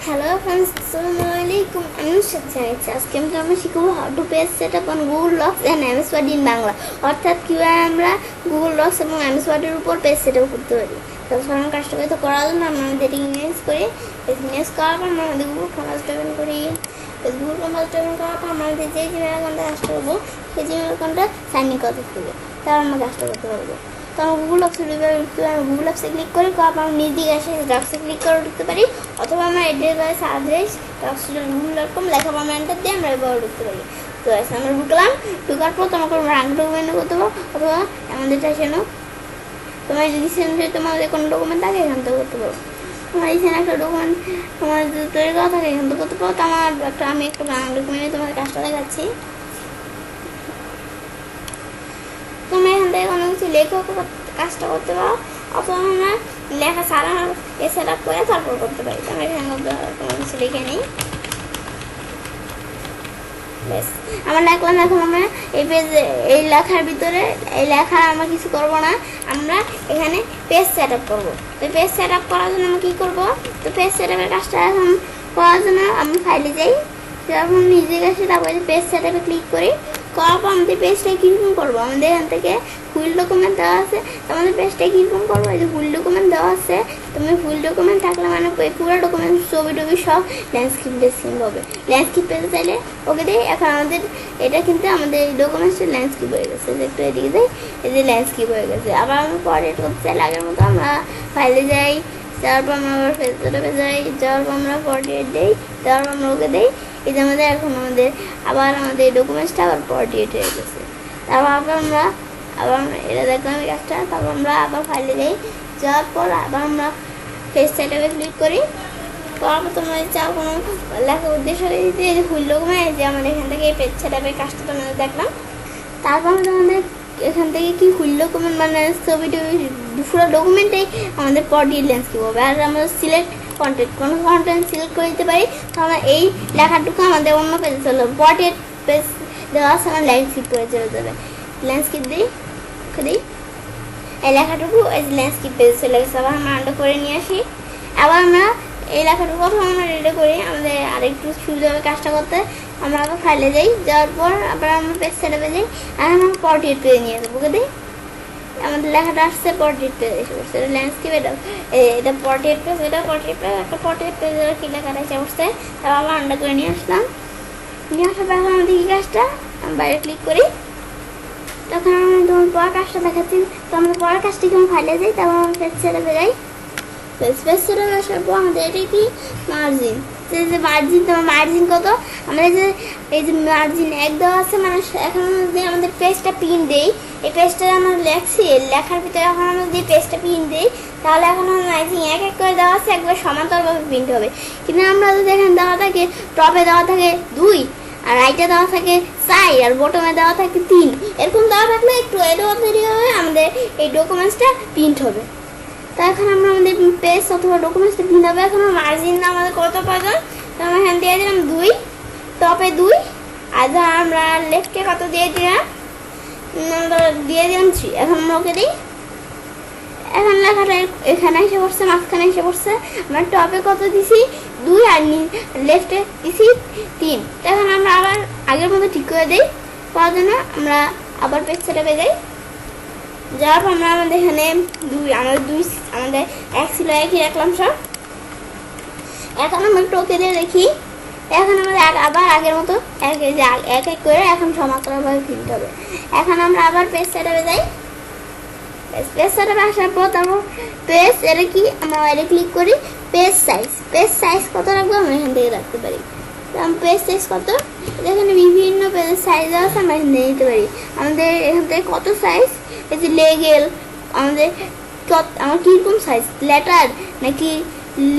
Hello friends, Assalamualaikum. I'm Shakti. আজকে আমরা শিখব how to paste setup on Google Docs and MS Word in Bangla. অর্থাৎ কিভাবে আমরা Google Docs এবং MS Word এর উপর পেজ সেটআপ করতে পারি। তাহলে কাজটা তো করার জন্য আমরা আমাদের ইংলিশ করে ইংলিশ করার পর আমরা আমাদের Google Form ওপেন করি। Google Form ওপেন করার পর আমাদের যে জিমেইল অ্যাকাউন্টে কাজটা করব সেই জিমেইল অ্যাকাউন্টে সাইন ইন করতে হবে। তারপর আমরা কাজটা করতে পারবো। তো আমরা গুগল ডক্সে গুগল ডক্সে ক্লিক করে আমরা নিজে এসে ডক্সে ক্লিক করে ঢুকতে পারি, অথবা আমরা এড্রেস বা অ্যাড্রেস ডক্স.google.com লেখা বা এন্টার দিয়ে আমরা এবার ঢুকতে পারি। তো আমরা ঢুকলাম, ঢুকার পর তোমাকে রাং ডকুমেন্ট করতে পারো, অথবা আমাদের চাইছেনো তোমার রিসেন্টলি তোমাদের কোনো ডকুমেন্ট থাকে এখান থেকে করতে পারো। তোমার রিসেন্ট একটা ডকুমেন্ট তোমার তৈরি করা থাকে এখান থেকে করতে পারো। তো আমি একটা রাং ডকুমেন্টে তোমার কাজটা দেখাচ্ছি। তোমরা এখান থেকে কোনো কিছু লেখো কাজটা করতে পারো, অথবা আমরা লেখা ছাড়া সেট আপ করে তারপর করতে পারি। আমরা এখানে কোনো কিছু লিখে নিই, বেশ আমরা লিখলাম। এখন আমরা এই পেজে এই লেখার ভিতরে এই লেখা আমরা কিছু করব না, আমরা এখানে পেজ সেট আপ করবো। তো পেজ সেট আপ করার জন্য আমরা কী করবো, তো পেজ সেট আপের কাজটা এখন করার জন্য আমরা ফাইলে যাই, যখন নিজে গেছে তারপরে পেজ সেট আপে ক্লিক করি। করার পর আমাদের পেজটা কীরকম করবো, আমাদের এখান থেকে ফুল ডকুমেন্ট দেওয়া আছে। আমাদের পেজটা কীরকম করবো, এই যে ফুল ডকুমেন্ট দেওয়া আছে, তুমি ফুল ডকুমেন্ট থাকলে মানে পুরো ডকুমেন্ট ছবি টবি সব ল্যান্ডস্কেপ হবে। ল্যান্ডস্কেপ পেতে চাইলে ওকে দিই। এখন আমাদের এটা কিন্তু আমাদের এই ডকুমেন্টসটা ল্যান্ডস্কেপ হয়ে গেছে, যে একটু এদিকে দেয়, এই যে ল্যান্ডস্কেপ হয়ে গেছে। আবার আমরা পরে করতে চাইলে আগের মতো আমরা ফাইলে যাই, যাওয়ার পর আমরা আবার পেজে যাই, যাওয়ার পর আমরা পরে দিই, যাওয়ার পর আমরা ওকে দিই। এই যে আমাদের এখন আবার আমাদের ডকুমেন্টসটা আবার পরটিয়েট হয়ে গেছে। তারপর আমরা এটা দেখলাম এই কাজটা। তারপর আমরা আবার ফাইলে যাই, যাওয়ার পর আবার আমরা পেজ সেটআপে ক্লিক করি। করার পর তোমরা চাও কোনো লেখার উদ্দেশ্য দিতে যে ফুল ডকুমেন্ট, যে আমাদের এখান থেকে এই পেজ সেটআপের কাজটা তোমাদের দেখলাম। তারপর আমাদের এখান থেকে কি ফুল ডকুমেন্ট মানে ছবি টবি পুরো ডকুমেন্টেই আমাদের পরটিয়েট ল্যান্ডস্কেপ হবে। আর আমরা সিলেক্ট কন্টেন্ট কোনো কন্টেন্ট সিলেক্ট করে দিতে পারি, তাহলে এই লেখাটুকু আমাদের অন্য পেজে চলে যাবে। পরটিয়েট পেজ দেওয়া আছে আমার ল্যান্ডস্কেপ করে চলে যাবে। ল্যান্ডস্কেপ দিই এই লেখাটুকু এই ল্যান্ডস্কেপ পেজে চলে গেছে। আবার আমরা আন্ডার করে নিয়ে আসি। আবার আমরা এই লেখাটুকু প্রথমে আমরা রেডি করি, আমাদের আরেকটু সুবিধা হবে কাজটা করতে। আমরা আবার ফাইলে যাই, যাওয়ার পর আবার আমরা পেজ সেটআপে যাই, আর আমরা পরটিয়েট পেজে নিয়ে যাবো। ওকে দিই আমাদের লেখাটা আসছে পরটিয়েট পেজ এসে পড়ছে। এটা ল্যান্ডস্কেপ, এটা পরটিয়েট পেজ, এটা পরটিয়েট পেজ, একটা পরটিয়েট পেজের কি লেখাটা এসে পড়ছে। তারপর আবার আন্ডার করে নিয়ে আসলাম। নিয়ে আসার পর এখন আমাদের কি কাজটা বাইরে ক্লিক করি, তখন আমি তোমার পড়ার কাজটা দেখাচ্ছি। তো আমাদের পড়ার কাজটি কেমন ফাইলে যাই, তারপর আমরা পেজ সেটআপে যাই। পেজ সেটআপে আসার পর আমাদের এটা কি মার্জিন, যে মার্জিন, তোমার মার্জিন কত, আমাদের যে এই যে মার্জিন 1 দেওয়া আছে, মানে এখন যদি আমাদের পেজটা পিন দেই, এই পেজটা আমরা লেখছি লেখার ভিতরে এখন আমরা যদি পেজটা পিন দিই, তাহলে এখন আমার মার্জিন 1 করে দেওয়া আছে, একবার সমান্তরালভাবে প্রিন্ট হবে। কিন্তু আমরা যদি এখানে দেওয়া থাকে টপে দেওয়া থাকে 2, আর রাইটে দেওয়া থাকে 4, আর বটমে দেওয়া থাকে 3, এরকম দেওয়া থাকলে একটু এটাও তৈরি হবে, আমাদের এই ডকুমেন্টসটা প্রিন্ট হবে। তো এখন আমরা আমাদের পেজ অথবা ডকুমেন্টসটা প্রিন্ট হবে। এখন মার্জিন আমাদের কত প্রয়োজন, তো আমরা এখানে দিয়ে দিলাম 2, টপে 2, আর ধর আমরা লেফটে কত দিয়ে দিলাম, দিয়ে দিলাম 3। এখন আমরা ওকে দিই। এখন লেখাটা এখানে এসে পড়ছে, মাঝখানে এসে পড়ছে। আমরা টপে কত দিছি 2, আর লেফটে দিছি 3। তো এখন আমরা আবার আগের মতো ঠিক করে দিই। করার জন্য আমরা আবার পেজ সেটআপে যাই, যাওয়ার পর আমরা আমাদের এখানে আমাদের 1 ছিল 1ই রাখলাম সব। এখন আমরা টোকে দিয়ে দেখি, এখন আমাদের আবার আগের মতো এক করে এখন সমান্তরালভাবে প্রিন্ট হবে। এখন আমরা আবার পেজ সেটআপে যাই। পেজ সেটআপে আসার পর তারপর পেজ এটা কি আমরা এটা ক্লিক করি, পেজ সাইজ কত রাখবো আমরা এখান থেকে রাখতে পারি। পেজ সাইজ কত, এখানে বিভিন্ন পেজের সাইজ আছে, আমরা এখান থেকে নিতে পারি। আমাদের এখান থেকে কত সাইজ, এই যে লেগেল আমাদের আমার কীরকম সাইজ, লেটার নাকি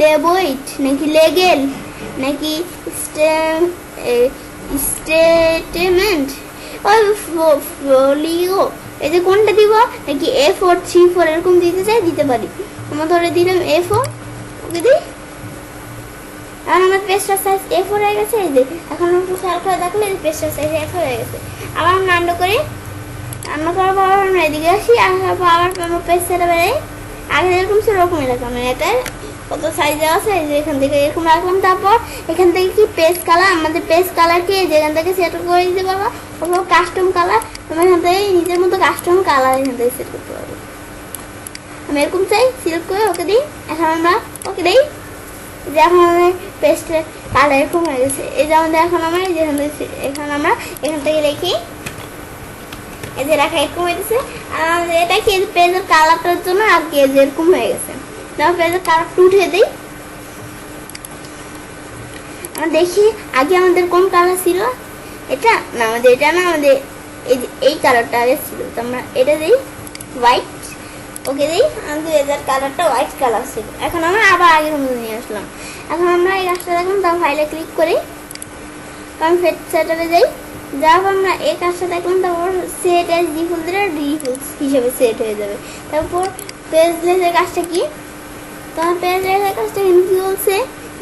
লেবয়েট নাকি লেগেল নাকি স্টেটমেন্ট ফোলিও, এই যে কোনটা দিব, নাকি A4 3/4 এরকম দিতে চাই দিতে পারি। আমরা ধরে দিলাম A4, ওকে দিই। এখন আমার পেজটার সাইজ A4 হয়ে গেছে। এই যে এখন একটু খেয়াল করে দেখলে পেজটার সাইজ A4 হয়ে গেছে। আবার আমরা আন্ডার করি, আন্ডার করার পর আমরা এদিকে আসি, আসার পর আবার আমরা পেজ সেটআপে যাই। আগে যেরকম ছিল ওরকমই রাখলাম, এটা কত সাইজে আছে, এই যে এখান থেকে এরকম রাখলাম। তারপর এখান থেকে কি পেস্ট কালার, আমাদের পেস্ট কালারকে যেখান থেকে সেট করে দিতে পারবো। তারপর কাস্টম কালার, আমরা এখান থেকে নিজের মতো কাস্টম কালার এখান থেকে সেট করতে পারবো। আমি এরকম চাই, সিলেক্ট করে ওকে দিই। এখন আমরা ওকে দিই, যে এখন আমাদের পেস্টের কালার এরকম হয়ে গেছে। এই যে আমাদের এখন আমরা যেখান থেকে এখন আমরা এখান থেকে লিখি, এই যে রাখা এরকম হয়েছে। আর আমাদের এটা কি পেজের কালারটার জন্য আর কি এরকম হয়ে গেছে। তারপর পেজের কালারটা উঠিয়ে দিই। আমরা দেখি আগে আমাদের কোন কালার ছিল, এটা না, আমাদের এটা না, আমাদের এই যে এই কালারটা আগে ছিল। তো আমরা এটা দিই হোয়াইট, ওকে দিই। আমাদের এটার কালারটা হোয়াইট কালার ছিল। এখন আমরা আবার আগের মতো নিয়ে আসলাম। এখন আমরা এই কাজটা দেখলাম, তার ফাইলে ক্লিক করি, কারণ সেটারে যাই। যাও আমরা এই কাজটা দেখলাম, তারপর সেট অ্যাজ ডিফল্ট দিলে ডিফল্ট হিসেবে সেট হয়ে যাবে। তারপর পেজলেসের কাজটা কি, তোমার পেজলেসের কাজটা কি বলছে,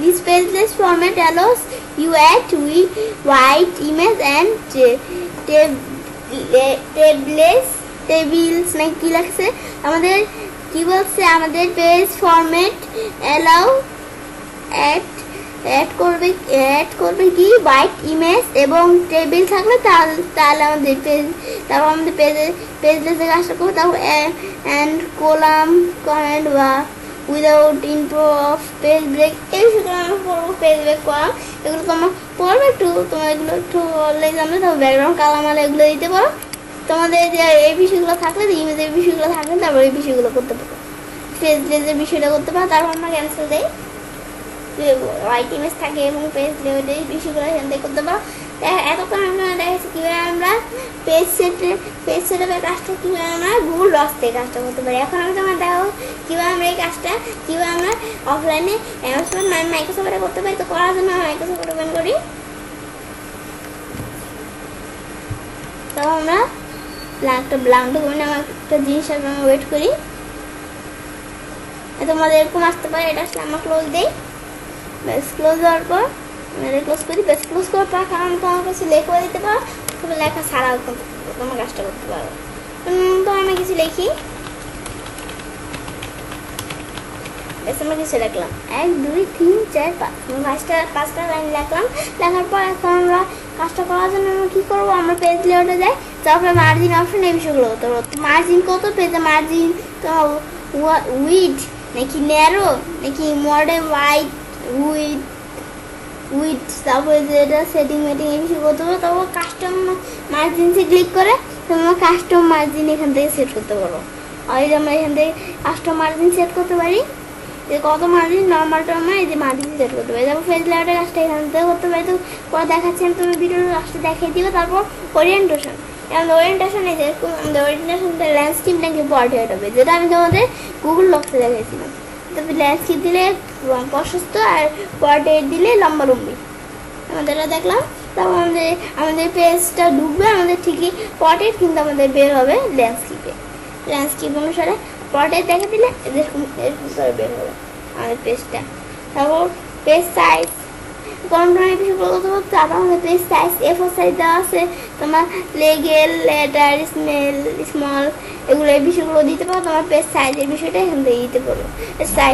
this pageless format allows you add with white image and tables নাকি কি লাগছে, আমাদের কি বলছে, আমাদের পেজ ফরম্যাট অ্যালাউ অ্যাড করবে কি হোয়াইট ইমেজ এবং টেবিল থাকলে তাহলে আমাদের পেজ, তারপর আমাদের পেজলেসের কাজটা করবো। তারপর অ্যান্ড কলাম কমেন্ট বা without intro of page break, এই বিষয়গুলো আমরা পড়বো। পেজ ব্রেক কলাম এগুলো তোমরা পড়বে একটু, তোমার এগুলো একটু বললেই জানবে। তারপর ব্যাকগ্রাউন্ড কালার মালা এগুলো দিতে পারো। তোমাদের যে এই বিষয়গুলো থাকলে, ইমেজের বিষয়গুলো থাকলে তারপর এই বিষয়গুলো করতে পারো, পেজলেসের বিষয়টা করতে পারো। তারপর আমরা ক্যান্সেল দিই, হোয়াইট ইমেজ থাকে এবং পেজ লেভেলের বিষয়গুলো এখান থেকে করতে পারো। এতক্ষণ আমরা দেখেছি কীভাবে আমরা পেজ সেটআপের কাজটা কীভাবে আমরা গুগল ডক্স থেকে কাজটা করতে পারি। এখন আমি তোমার দেখো কীভাবে আমরা এই কাজটা কীভাবে আমরা অফলাইনে অ্যামাজন মাইক্রোসফটে করতে পারি। তো করার জন্য মাইক্রোসফট ওপেন করি। তো আমরা একটা ব্ল্যাঙ্ক ডকুমেন্টে আমার একটা জিনিস আমরা ওয়েট করি, তোমাদের এরকম আসতে পারে। এটা আসলে আমরা ক্লোজ দিই, বেশ ক্লোজ দেওয়ার পর এটা ক্লোজ করি। বেশ ক্লোজ করার পর কারণ তোমার কাছে লেখা দিতে পারো, তবে লেখা ছাড়াও তোমার কাজটা করতে পারো। তো আমি কিছু লিখি, বেশ আমরা কিছু লিখলাম 1 2 3 4 5 পাঁচটা লাইন লিখলাম। লেখার পর এখন আমরা কাজটা করার জন্য আমরা কী করবো, আমরা পেজ লেআউটে যাই, তারপরে মার্জিন অপশন এই বিষয়গুলো হতে পারবো। মার্জিন কত, পেজে মার্জিন তোমার উইড নাকি ন্যারো নাকি মডেল হোয়াইট উইথ তারপরে যেটা সেটিং এই বিষয় করতে পারো। তারপর কাস্টম মার্জিনসে ক্লিক করে তোমরা কাস্টম মার্জিন এখান থেকে সেট করতে পারো। আর এই যে আমরা এখান থেকে কাস্টম মার্জিন সেট করতে পারি, যে কত মার্জিন নর্মালটা আমরা এই যে মার্জিন সেট করতে পারি। তারপর পেজ লেআউটের কাজটা এখান থেকে করতে পারি। তো পরে দেখাচ্ছেন তুমি ভিডিওর কাজটা দেখিয়ে দিবে। তারপর ওরিয়েন্টেশন, আমাদের ওরিয়েন্টেশন এই যে আমাদের ওরিয়েন্টেশনটা ল্যান্ডস্কেপ নাকি পোর্ট্রেট হবে, যেটা আমি তোমাদের গুগল ডক্সে দেখাইছিলাম। তবে ল্যান্ডস্কেপ দিলে প্রশস্ত আর পোর্ট্রেট দিলে লম্বালম্বি, আমাদের এটা দেখলাম। তারপর আমাদের পেজটা ঢুকবে আমাদের ঠিকই পোর্ট্রেট, কিন্তু আমাদের বের হবে ল্যান্ডস্কেপ অনুসারে। পোর্ট্রেট দেখে দিলে এরকম করে বের হবে আমাদের পেজটা। তারপর পেজ সাইজ, কোন বিষয়গুলো করতে পারতো। আবার আমাদের পেজ সাইজ A4 সাইজ দেওয়া আছে, তোমার লেগেল লেটার স্মল এগুলো এই বিষয়গুলো দিতে পারো। তোমার পেজ সাইজের বিষয়টা এখান থেকে দিতে পারো।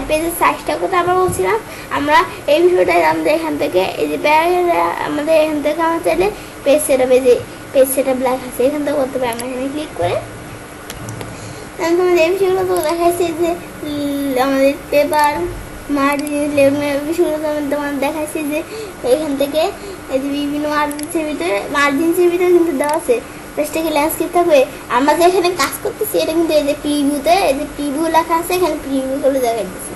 পেজের সাইজটা করতে আবার বলছিলাম আমরা এই বিষয়টা আমাদের এখান থেকে এই যে আমাদের এখান থেকে আমরা চাইলে পেজ সেটআপ ব্ল্যাক আছে এখান থেকে করতে পারি। আমরা এখানে ক্লিক করে তোমাদের এই বিষয়গুলো তো দেখাইছে যে আমাদের পেপার মার্জিন বিষয়গুলো তোমার দেখাইছে যে এখান থেকে এই যে বিভিন্ন মার্জিনসের ভিতরে কিন্তু দেওয়া আছে পেজটাকে ল্যান্ডস্কেপ থাকবে। আমরা যে এখানে কাজ করতেছি এটা কিন্তু এই যে প্রিভিউতে এই যে প্রিভিউ লেখা আছে, এখানে প্রিভিউ করে দেখা দিচ্ছে।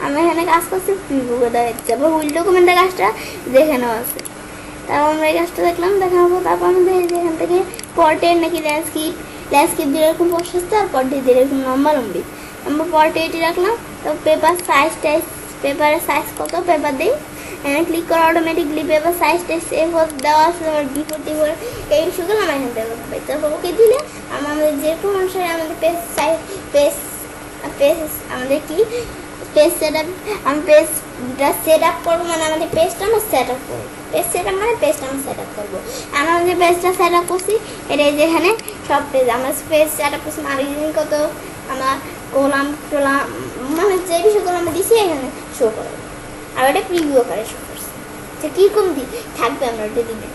আমরা এখানে কাজ করছি প্রিভিউ করে দেখা দিচ্ছে। আবার উইল ডকুমেন্টের কাজটা যেখানেও আছে। তারপর আমরা এই কাজটা দেখলাম, দেখাবো। তারপর আমাদের এখান থেকে পোর্ট্রেট নাকি ল্যান্ডস্কেপ দিয়ে এরকম প্রশস্ত আর পোর্ট্রেট দিয়ে এরকম লম্বালম্বি। আমরা পোর্ট্রেটই রাখলাম। তো পেপার পেপারের সাইজ কত, পেপার দিই, এখানে ক্লিক করে অটোমেটিকলি পেপার সাইজটা A4 দেওয়া আছে, আমার B4 এই বিষয়গুলো আমরা এখান থেকে করতে পারি। তারপর ওকে দিলে আমাদের যেরকম অনুসারে আমাদের পেজ আমাদের কি পেজ সেটআপ, আমি পেজটা সেট আপ করবো, মানে আমাদের পেজটা আমরা সেট আপ করবো। পেজ সেট আপ মানে পেজটা আমরা সেট আপ করবো। আমরা যে পেজটা সেট আপ করছি এটা যেখানে সব পেজ আমরা পেজ সেট আপ করছি, মার্জিন কত, আমার কলাম মানে যে বিষয়গুলো আমরা দিচ্ছি এখানে শো করে, আর ওটা প্রিভিউ আকারে শো করছে। তো কীরকম থাকবে আমরা ওটা দিলে।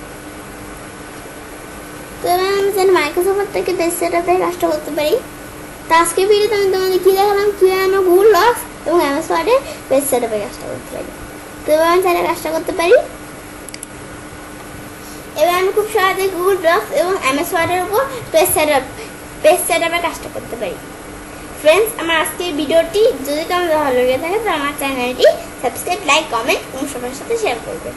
তো এবার আমি যেন মাইক্রোসফট থেকে পেজ সেটআপে কাজটা করতে পারি। তো আজকে ভিডিওতে আমি তোমাদের কী দেখালাম, কীভাবে আমরা গুগল ডক্স এবং এমএস ওয়ার্ডে পেজ সেটআপে কাজটা করতে পারি। তো এবার আমি চাইলে কাজটা করতে পারি। এবার আমি খুব সহজে গুগল ডক্স এবং এমএস ওয়ার্ডের উপর পেজ সেটআপে কাজটা করতে পারি। ফ্রেন্ডস, আমার আজকের ভিডিওটি যদি তোমাদের ভালো লেগে থাকে তো আমার চ্যানেলটি সাবস্ক্রাইব, লাইক, কমেন্ট এবং সবার সাথে শেয়ার করবে।